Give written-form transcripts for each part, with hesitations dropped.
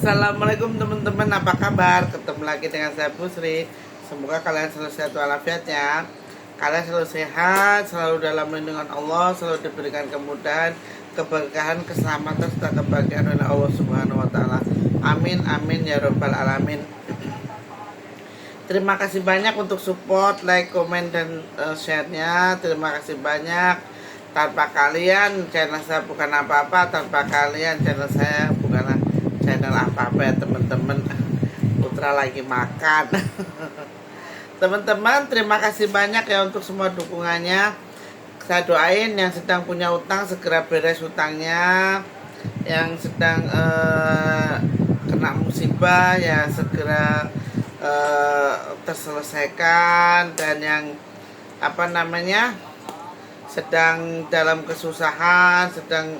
Assalamualaikum teman-teman, apa kabar? Ketemu lagi dengan saya Pusri. Semoga kalian selalu sehat walafiat ya. Kalian selalu sehat, selalu dalam lindungan Allah, selalu diberikan kemudahan, keberkahan, keselamatan serta kebahagiaan oleh Allah Subhanahu wa taala. Amin amin ya rabbal alamin. Terima kasih banyak untuk support, like, komen dan share-nya. Terima kasih banyak. Tanpa kalian channel saya bukan apa-apa, tanpa kalian channel saya bukanlah channel apa-apa ya teman-teman. Putra lagi makan. Teman-teman, terima kasih banyak ya untuk semua dukungannya. Saya doain yang sedang punya utang segera beres utangnya, yang sedang kena musibah ya segera terselesaikan, dan yang sedang dalam kesusahan, sedang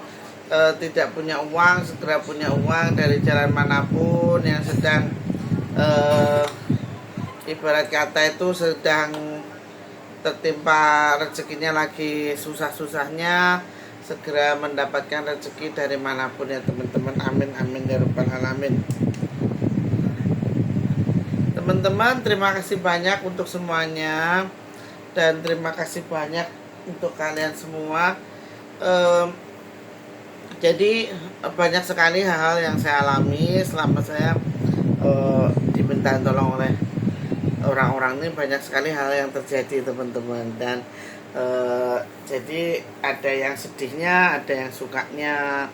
tidak punya uang, segera punya uang dari jalan manapun, yang sedang ibarat kata itu sedang tertimpa rezekinya lagi susah-susahnya, segera mendapatkan rezeki dari manapun ya teman-teman. Amin amin ya rabbal alamin. Teman-teman, terima kasih banyak untuk semuanya, dan terima kasih banyak untuk kalian semua. Jadi banyak sekali hal-hal yang saya alami selama saya diminta tolong oleh orang-orang ini. Banyak sekali hal yang terjadi teman-teman, dan jadi ada yang sedihnya, ada yang sukanya.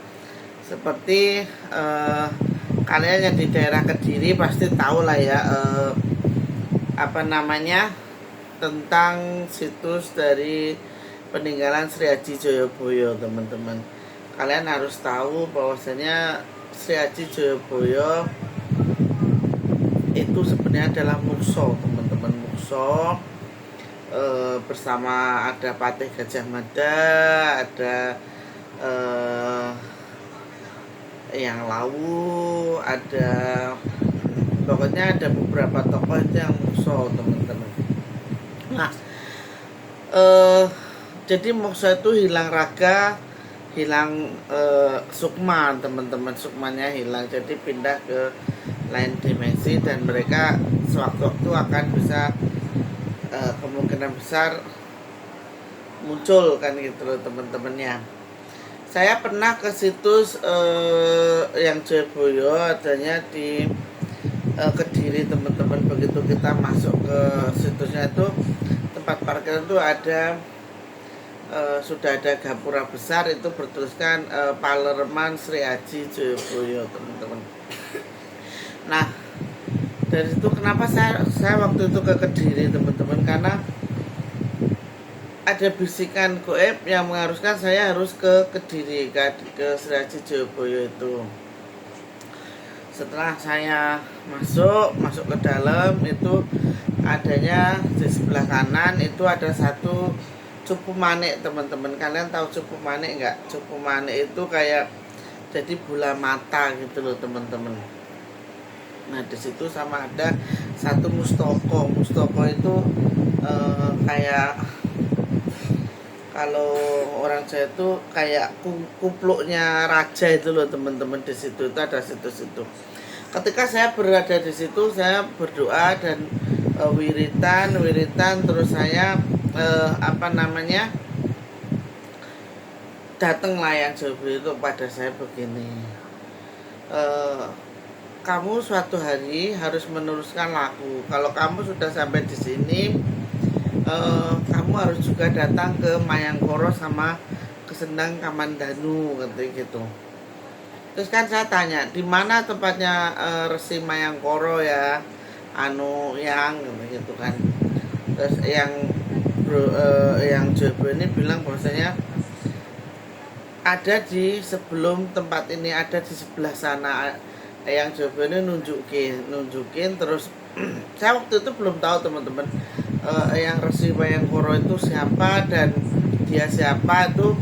Seperti kalian yang di daerah Kediri pasti tahu lah ya tentang situs dari peninggalan Sri Aji Joyoboyo teman-teman. Kalian harus tahu bahwasanya Sri Aji Joyoboyo itu sebenarnya adalah mungso teman-teman. Mungso bersama ada Patih Gajah Mada, ada yang Lawu, ada pokoknya ada beberapa tokoh itu yang mungso teman-teman. Nah jadi mungso itu hilang raga, hilang sukma teman-teman. Sukmanya hilang, jadi pindah ke lain dimensi, dan mereka sewaktu-waktu akan bisa kemungkinan besar muncul kan gitu loh teman-temannya. Saya pernah ke situs yang Joyoboyo, adanya di Kediri teman-teman. Begitu kita masuk ke situsnya itu, tempat parkir itu ada sudah ada gapura besar, itu bertuliskan Palerman Sri Aji Joyoboyo teman-teman. Nah dari itu kenapa saya waktu itu ke Kediri teman-teman, karena ada bisikan goib yang mengharuskan saya harus ke Kediri, ke Sri Aji Joyoboyo itu. Setelah saya masuk ke dalam, itu adanya di sebelah kanan itu ada satu cupu manik teman-teman. Kalian tahu cupu manik enggak? Cupu manik itu kayak jadi bola mata gitu loh teman-teman. Nah di situ sama ada satu mustoko. Mustoko itu kayak kalau orang Jawa itu kayak kupluknya raja itu loh teman-teman. Di situ itu ada situs itu. Ketika saya berada di situ, saya berdoa dan wiritan, terus saya datanglah yang Joyoboyo itu pada saya begini, kamu suatu hari harus meneruskan laku. Kalau kamu sudah sampai di sini, kamu harus juga datang ke Mayangkoro sama ke Sendang Kamandanu gitu. Terus kan saya tanya, di mana tempatnya Resi Mayangkoro ya, yang gitu kan. Terus yang Joyoboyo ini bilang bahwasanya ada di sebelum tempat ini, ada di sebelah sana. Yang Joyoboyo ini nunjukin terus saya waktu itu belum tahu teman-teman yang Resi Mayangkoro itu siapa dan dia siapa itu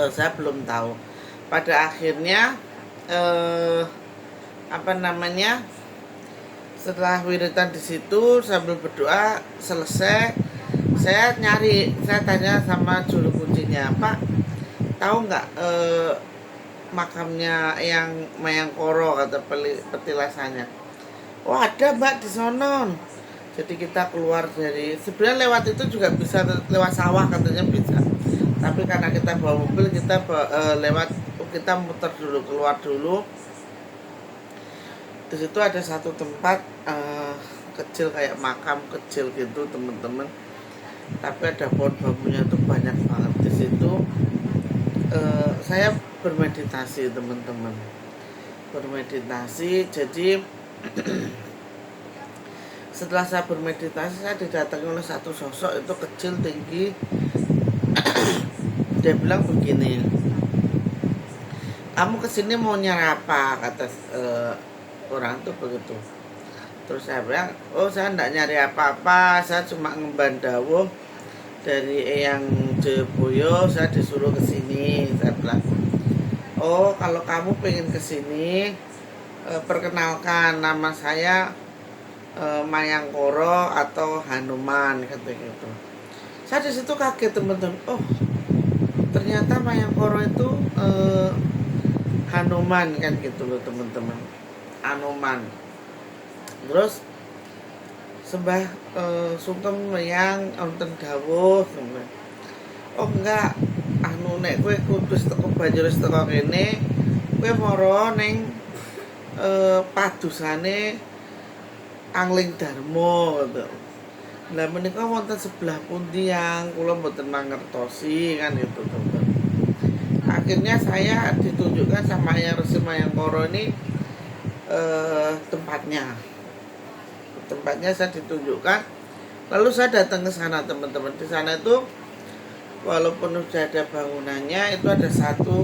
saya belum tahu. Pada akhirnya setelah wiritan di situ sambil berdoa selesai, saya tanya sama juru kuncinya, Pak tahu nggak makamnya yang Mayangkoro, kata petilasannya. Oh ada mbak di sono. Jadi kita keluar dari, sebenarnya lewat itu juga bisa, lewat sawah katanya bisa. Tapi karena kita bawa mobil, kita lewat, kita muter dulu, keluar dulu. Di situ ada satu tempat kecil, kayak makam kecil gitu teman-teman. Tapi ada pohon bambunya tuh banyak banget di situ. Saya bermeditasi teman-teman, bermeditasi. Jadi setelah saya bermeditasi, saya didatangi oleh satu sosok, itu kecil tinggi. Dia bilang begini, kamu kesini mau nyari apa, kata orang tuh begitu. Terus saya bilang, oh saya enggak nyari apa-apa, saya cuma ngemban dawuh dari Eyang Jayabaya, saya disuruh kesini. Saya bilang, oh kalau kamu pengen kesini, perkenalkan, nama saya Mayangkoro atau Hanuman, kata gitu. Saya di situ kaget teman-teman. Oh ternyata Mayangkoro itu Hanuman kan gitu loh teman-teman, Hanuman. Terus sembah sungkem yang wonten dawuh. Oh enggak, anu nek kowe kudu teko banjur teko kene, kowe mara ning padusane Angling Darmo gitu. Lah menika wonten sebelah pundi yang kula mboten mangertosi kan itu teman. Akhirnya saya ditunjukkan sama Yang Resi Mayangkoro ini tempatnya saya ditunjukkan. Lalu saya datang ke sana teman-teman. Di sana itu walaupun sudah ada bangunannya, itu ada satu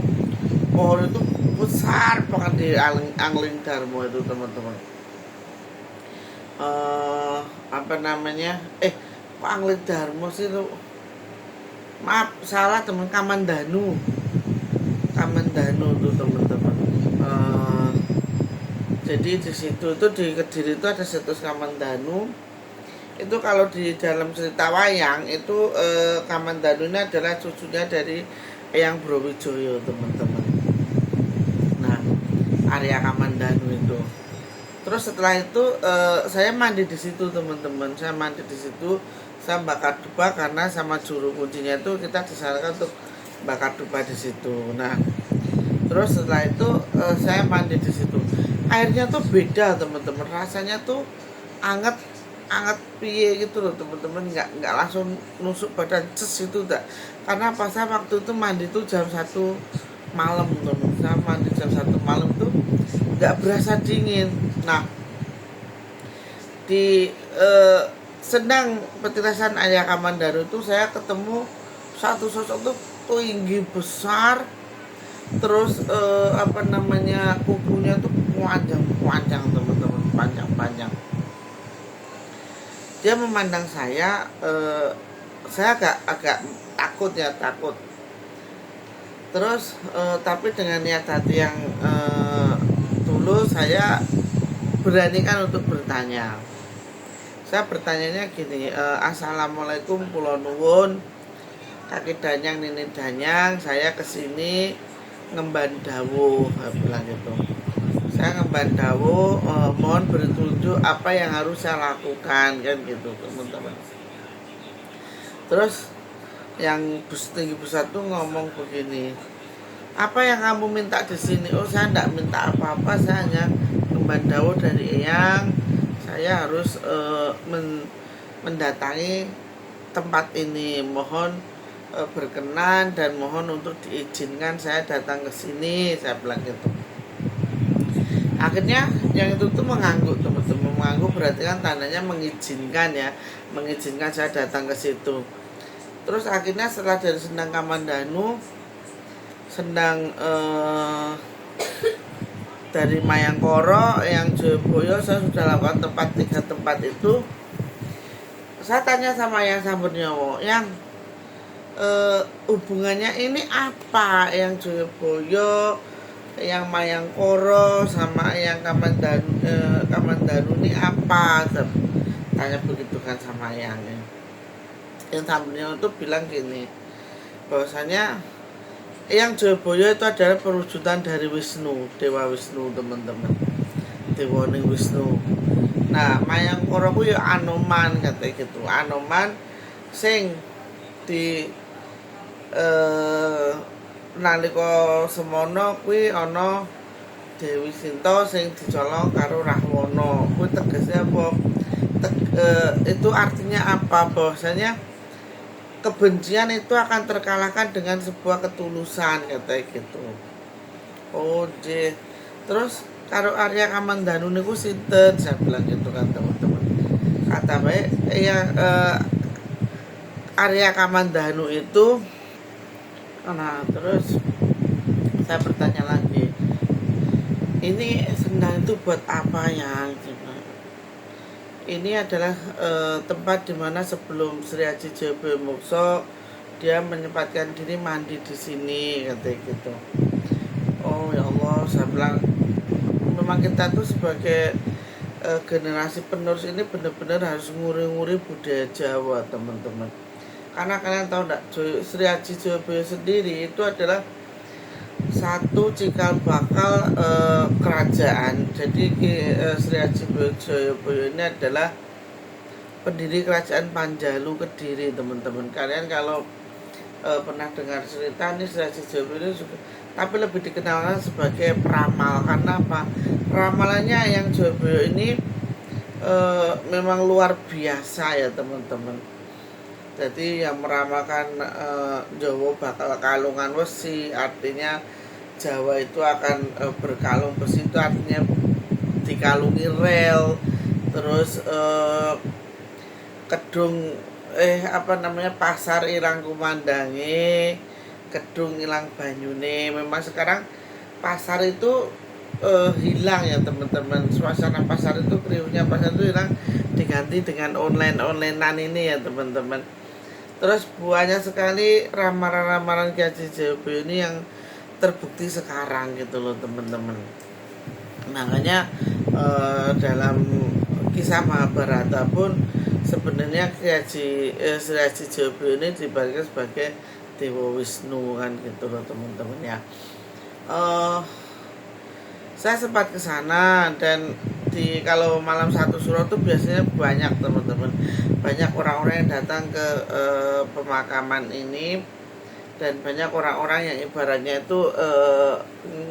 pohon itu besar banget di Angling Darmo itu teman-teman. Apa namanya? Kok Angling Darmo sih tuh? Maaf, salah teman, Kamandanu tuh teman-teman. Jadi di situ itu di Kediri itu ada situs Kamandanu. Itu kalau di dalam cerita wayang itu Kamandanu ini adalah cucunya dari Eyang Brawijaya teman-teman. Nah, area Kamandanu itu. Terus setelah itu saya mandi di situ teman-teman. Saya mandi di situ, saya bakar dupa karena sama juru kuncinya itu kita disarankan untuk bakar dupa di situ. Nah, terus setelah itu saya mandi di situ. Airnya tuh beda teman-teman, rasanya tuh anget piye gitu loh teman-teman, nggak langsung nusuk badan ces itu enggak. Karena pas saya waktu itu mandi tuh jam 1 malam teman, saya mandi jam 1 malam tuh nggak berasa dingin. Nah di sedang petilasan Ayah Kamandanu itu saya ketemu satu sosok tuh tinggi besar, terus apa namanya, kukunya tuh panjang teman-teman, panjang. Dia memandang saya agak takut. Terus tapi dengan niat hati yang tulus, saya beranikan untuk bertanya. Saya bertanyanya gini, assalamualaikum, kula nuwun, kaki danyang nini danyang, saya kesini ngemban dawuh, bilang gitu. Saya ngemban dawuh, mohon bertunjuk apa yang harus saya lakukan, kan gitu teman-teman. Terus yang tinggi besar tuh ngomong begini, apa yang kamu minta di sini? Oh saya tidak minta apa-apa, saya hanya ngemban dawuh dari Eyang. Saya harus mendatangi tempat ini, mohon berkenan dan mohon untuk diizinkan saya datang ke sini, saya bilang gitu. Akhirnya yang itu tuh mengangguk teman-teman, mengangguk berarti kan tandanya mengizinkan ya, mengizinkan saya datang ke situ. Terus akhirnya setelah dari Sendang Kamandanu, Sendang dari Mayangkoro, Eyang Jayabaya, saya sudah lakukan 3 tempat itu. Saya tanya sama Eyang Samburnyawa, yang hubungannya ini apa, Eyang Jayabaya, Eyang Mayangkoro sama Eyang Kamandanu ini apa? Tanya begitu kan sama Eyangnya. Yang Samburnyawa itu bilang gini, bahwasanya Eyang Jayabaya itu adalah perwujudan dari Wisnu, Dewa Wisnu teman-teman. Dewa ning Wisnu. Nah, Mayangkara ku ya Anoman katanya gitu. Anoman sing di nalika semana kuwi ana Dewi Sinta sing dicolong karo Rahwana. Kuwi tegesnya apa? Itu artinya apa? Bahwasanya kebencian itu akan terkalahkan dengan sebuah ketulusan katanya gitu. Oh, terus karo Arya Kamandanu niku sinten? Saya bilang gitu kan teman-teman. Kata baik ya Arya Kamandanu itu. Nah, terus saya bertanya lagi, ini sendal itu buat apa ya? Ini adalah tempat dimana sebelum Sri Haji Jayabaya Muksa dia menyempatkan diri mandi di sini katanya gitu. Oh ya Allah, saya bilang memang kita tuh sebagai generasi penerus ini benar-benar harus nguri-nguri budaya Jawa teman-teman. Karena kalian tahu enggak, Sri Haji Jayabaya sendiri itu adalah satu cikal bakal kerajaan. Jadi Sri Haji Jayabaya ini adalah pendiri kerajaan Panjalu Kediri teman-teman. Kalian kalau pernah dengar cerita ini Sri Haji Jayabaya ini juga, tapi lebih dikenal sebagai peramal. Karena apa? Ramalannya yang Jayabaya ini memang luar biasa ya teman-teman. Jadi yang meramalkan Jawa bakal kalungan besi, artinya Jawa itu akan berkalung besi, itu artinya dikalungi rel. Terus kedung pasar irang kumandange, kedung ilang banyune. Memang sekarang pasar itu hilang ya teman-teman. Suasana pasar itu, kriunya pasar itu hilang, diganti dengan online-onlinean ini ya teman-teman. Terus banyak sekali ramalan-ramalan Ki Haji Jayabaya ini yang terbukti sekarang gitu loh teman-teman. Makanya dalam kisah Mahabharata pun sebenarnya Sri Haji Jayabaya ini dibagikan sebagai Dewa Wisnu kan gitu loh teman-teman ya. Saya sempat ke sana dan kalau malam satu suro tuh biasanya banyak teman-teman, banyak orang-orang yang datang ke pemakaman ini, dan banyak orang-orang yang ibaratnya itu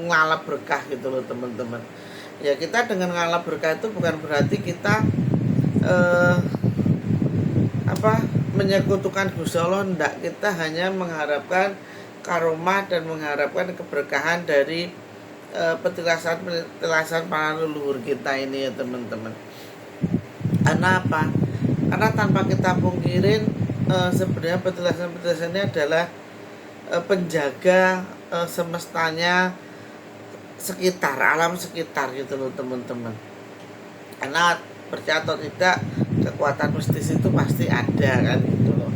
ngalap berkah gitu loh teman-teman. Ya kita dengan ngalap berkah itu bukan berarti kita menyekutukan Gusti Allah, enggak. Kita hanya mengharapkan karomah dan mengharapkan keberkahan dari petilasan para leluhur kita ini ya teman-teman. Karena apa? Karena tanpa kita pungkirin sebenarnya petilasan ini adalah penjaga semestanya sekitar, alam sekitar gitu loh teman-teman. Karena percaya atau tidak, kekuatan mistis itu pasti ada kan gitu loh.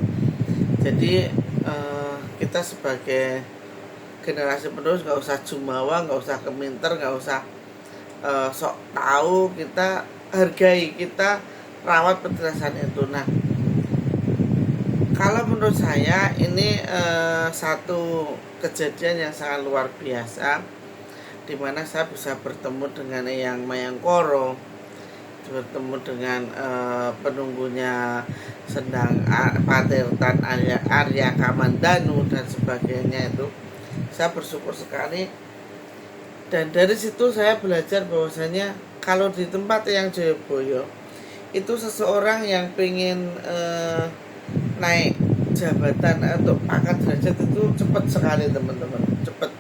Jadi kita sebagai generasi penerus nggak usah jumawa, nggak usah keminter, nggak usah sok tahu, kita hargai, kita rawat petilasan itu. Nah, kalau menurut saya ini satu kejadian yang sangat luar biasa, dimana saya bisa bertemu dengan Eyang Mayangkara, bertemu dengan penunggunya Sendang Patirtan Arya Kamandanu dan sebagainya. Itu saya bersyukur sekali, dan dari situ saya belajar bahwasanya kalau di tempat yang Jayabaya itu seseorang yang pengen naik jabatan atau pangkat derajat itu cepat sekali teman-teman, cepat.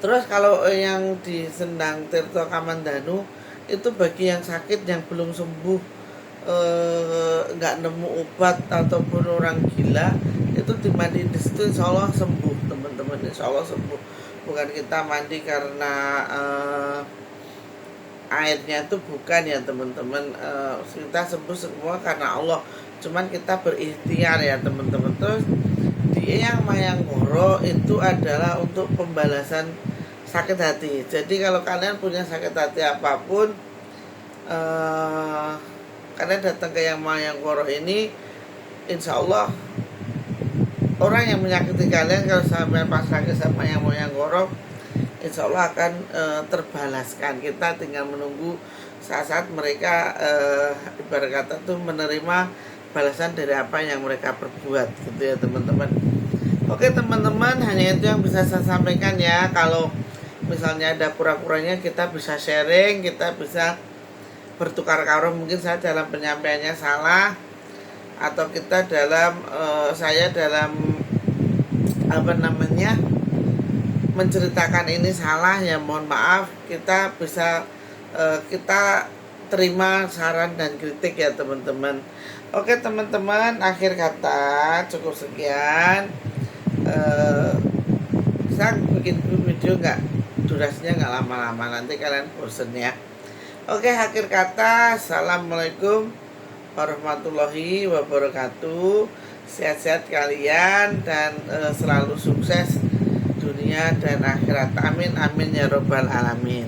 Terus kalau yang di Sendang Tirto Kamandanu itu bagi yang sakit, yang belum sembuh, nggak nemu obat ataupun orang gila, itu dimandiin di situ insya Allah sembuh teman-teman, insya Allah sembuh. Bukan kita mandi karena airnya itu, bukan ya teman-teman. Kita sembuh semua karena Allah, cuman kita berikhtiar ya teman-teman. Terus di Eyang Mayangkara itu adalah untuk pembalasan sakit hati. Jadi kalau kalian punya sakit hati apapun, kalian datang ke Eyang Mayangkara ini, insya Allah orang yang menyakiti kalian, kalau sampai pas lagi sama yang moyang gorok, insya Allah akan terbalaskan. Kita tinggal menunggu saat-saat mereka ibarat kata tuh menerima balasan dari apa yang mereka perbuat, gitu ya teman-teman. Oke teman-teman, hanya itu yang bisa saya sampaikan ya. Kalau misalnya ada kurang-kurangnya, kita bisa sharing, kita bisa bertukar kata. Mungkin saya dalam penyampaiannya salah, atau kita dalam saya dalam menceritakan ini salah, ya mohon maaf. Kita bisa kita terima saran dan kritik ya teman-teman. Oke teman-teman, akhir kata cukup sekian. Saya bikin video durasinya nggak lama-lama, nanti kalian bosen ya. Oke, akhir kata, assalamualaikum warahmatullahi wabarakatuh. Sehat-sehat kalian dan selalu sukses dunia dan akhirat. Amin amin ya robbal alamin.